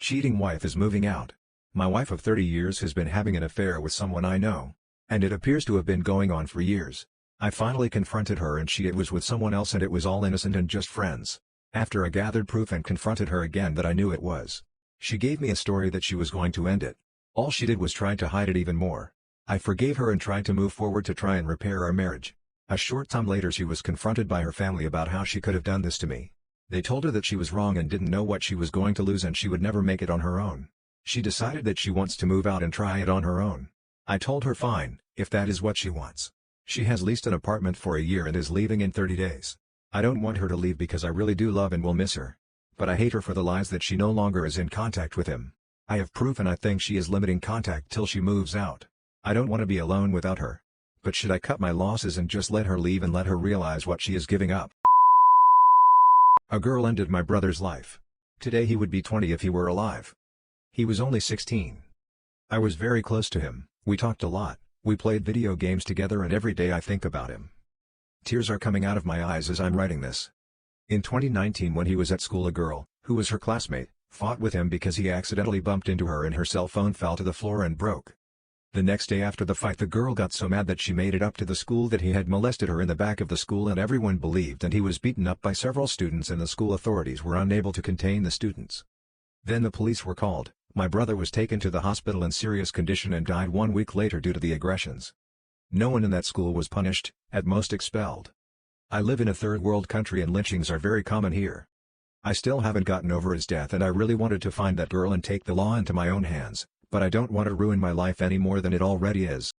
Cheating wife is moving out. My wife of 30 years has been having an affair with someone I know. And it appears to have been going on for years. I finally confronted her and it was with someone else and it was all innocent and just friends. After I gathered proof and confronted her again that I knew it was. She gave me a story that she was going to end it. All she did was try to hide it even more. I forgave her and tried to move forward to try and repair our marriage. A short time later she was confronted by her family about how she could have done this to me. They told her that she was wrong and didn't know what she was going to lose and she would never make it on her own. She decided that she wants to move out and try it on her own. I told her fine, if that is what she wants. She has leased an apartment for a year and is leaving in 30 days. I don't want her to leave because I really do love and will miss her. But I hate her for the lies that she no longer is in contact with him. I have proof and I think she is limiting contact till she moves out. I don't want to be alone without her. But should I cut my losses and just let her leave and let her realize what she is giving up? A girl ended my brother's life. Today he would be 20 if he were alive. He was only 16. I was very close to him, we talked a lot, we played video games together and every day I think about him. Tears are coming out of my eyes as I'm writing this. In 2019 when he was at school a girl, who was her classmate, fought with him because he accidentally bumped into her and her cell phone fell to the floor and broke. The next day after the fight the girl got so mad that she made it up to the school that he had molested her in the back of the school and everyone believed and he was beaten up by several students and the school authorities were unable to contain the students. Then the police were called. My brother was taken to the hospital in serious condition and died 1 week later due to the aggressions. No one in that school was punished, at most expelled. I live in a third world country and lynchings are very common here. I still haven't gotten over his death and I really wanted to find that girl and take the law into my own hands, but I don't want to ruin my life any more than it already is.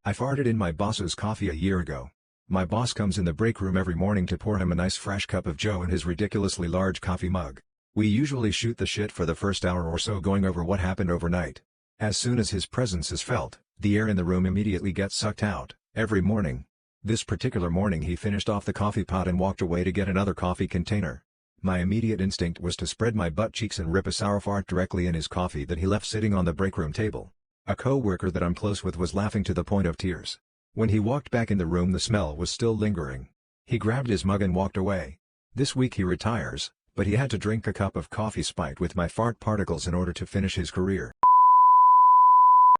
I farted in my boss's coffee a year ago. My boss comes in the break room every morning to pour him a nice fresh cup of joe in his ridiculously large coffee mug. We usually shoot the shit for the first hour or so going over what happened overnight. As soon as his presence is felt, the air in the room immediately gets sucked out, every morning. This particular morning he finished off the coffee pot and walked away to get another coffee container. My immediate instinct was to spread my butt cheeks and rip a sour fart directly in his coffee that he left sitting on the break room table. A co-worker that I'm close with was laughing to the point of tears. When he walked back in the room the smell was still lingering. He grabbed his mug and walked away. This week he retires, but he had to drink a cup of coffee spiked with my fart particles in order to finish his career.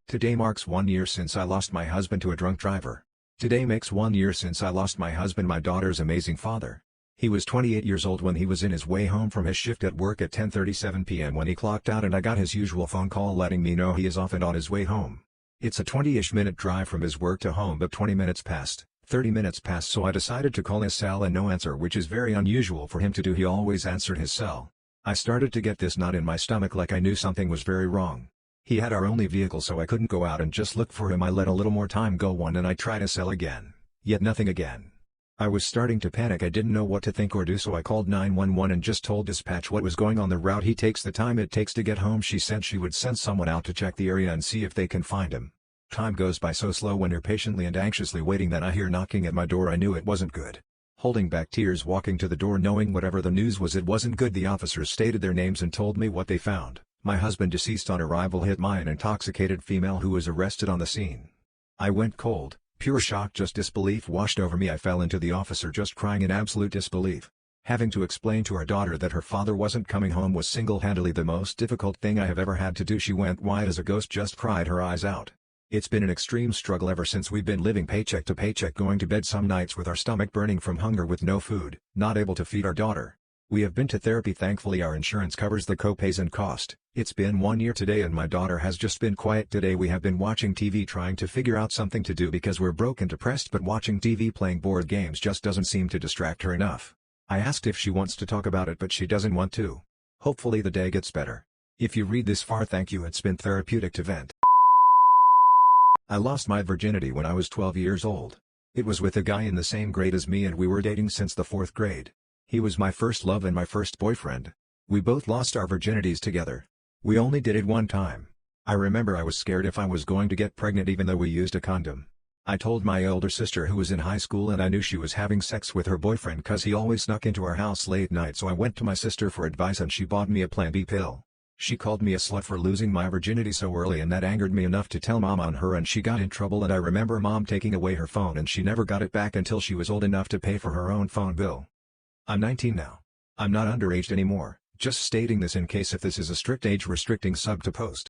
Today marks 1 year since I lost my husband to a drunk driver. Today makes 1 year since I lost my husband, my daughter's amazing father. He was 28 years old when he was in his way home from his shift at work at 10:37 p.m. when he clocked out and I got his usual phone call letting me know he is off and on his way home. It's a 20-ish minute drive from his work to home but 20 minutes passed. 30 minutes passed so I decided to call his cell and no answer, which is very unusual for him to do. He always answered his cell. I started to get this knot in my stomach like I knew something was very wrong. He had our only vehicle so I couldn't go out and just look for him. I let a little more time go on and I tried his cell again. Yet nothing again. I was starting to panic. I didn't know what to think or do so I called 911 and just told dispatch what was going on. The route he takes, the time it takes to get home. She said she would send someone out to check the area and see if they can find him. Time goes by so slow when you're patiently and anxiously waiting. Then I hear knocking at my door. I knew it wasn't good. Holding back tears, walking to the door knowing whatever the news was it wasn't good. The officers stated their names and told me what they found. My husband deceased on arrival hit by an intoxicated female who was arrested on the scene. I went cold, pure shock, just disbelief washed over me. I fell into the officer just crying in absolute disbelief. Having to explain to our daughter that her father wasn't coming home was single-handedly the most difficult thing I have ever had to do. She went white as a ghost, just cried her eyes out. It's been an extreme struggle ever since. We've been living paycheck to paycheck, going to bed some nights with our stomach burning from hunger with no food, not able to feed our daughter. We have been to therapy. Thankfully our insurance covers the co-pays and cost. It's been 1 year today and my daughter has just been quiet today. We have been watching TV trying to figure out something to do because we're broke and depressed, but watching TV playing board games just doesn't seem to distract her enough. I asked if she wants to talk about it but she doesn't want to. Hopefully the day gets better. If you read this far, thank you. It's been therapeutic to vent. I lost my virginity when I was 12 years old. It was with a guy in the same grade as me and we were dating since the 4th grade. He was my first love and my first boyfriend. We both lost our virginities together. We only did it one time. I remember I was scared if I was going to get pregnant even though we used a condom. I told my older sister who was in high school and I knew she was having sex with her boyfriend cause he always snuck into our house late night, so I went to my sister for advice and she bought me a Plan B pill. She called me a slut for losing my virginity so early and that angered me enough to tell mom on her and she got in trouble, and I remember mom taking away her phone and she never got it back until she was old enough to pay for her own phone bill. I'm 19 now. I'm not underage anymore, Just stating this in case if this is a strict age restricting sub to post.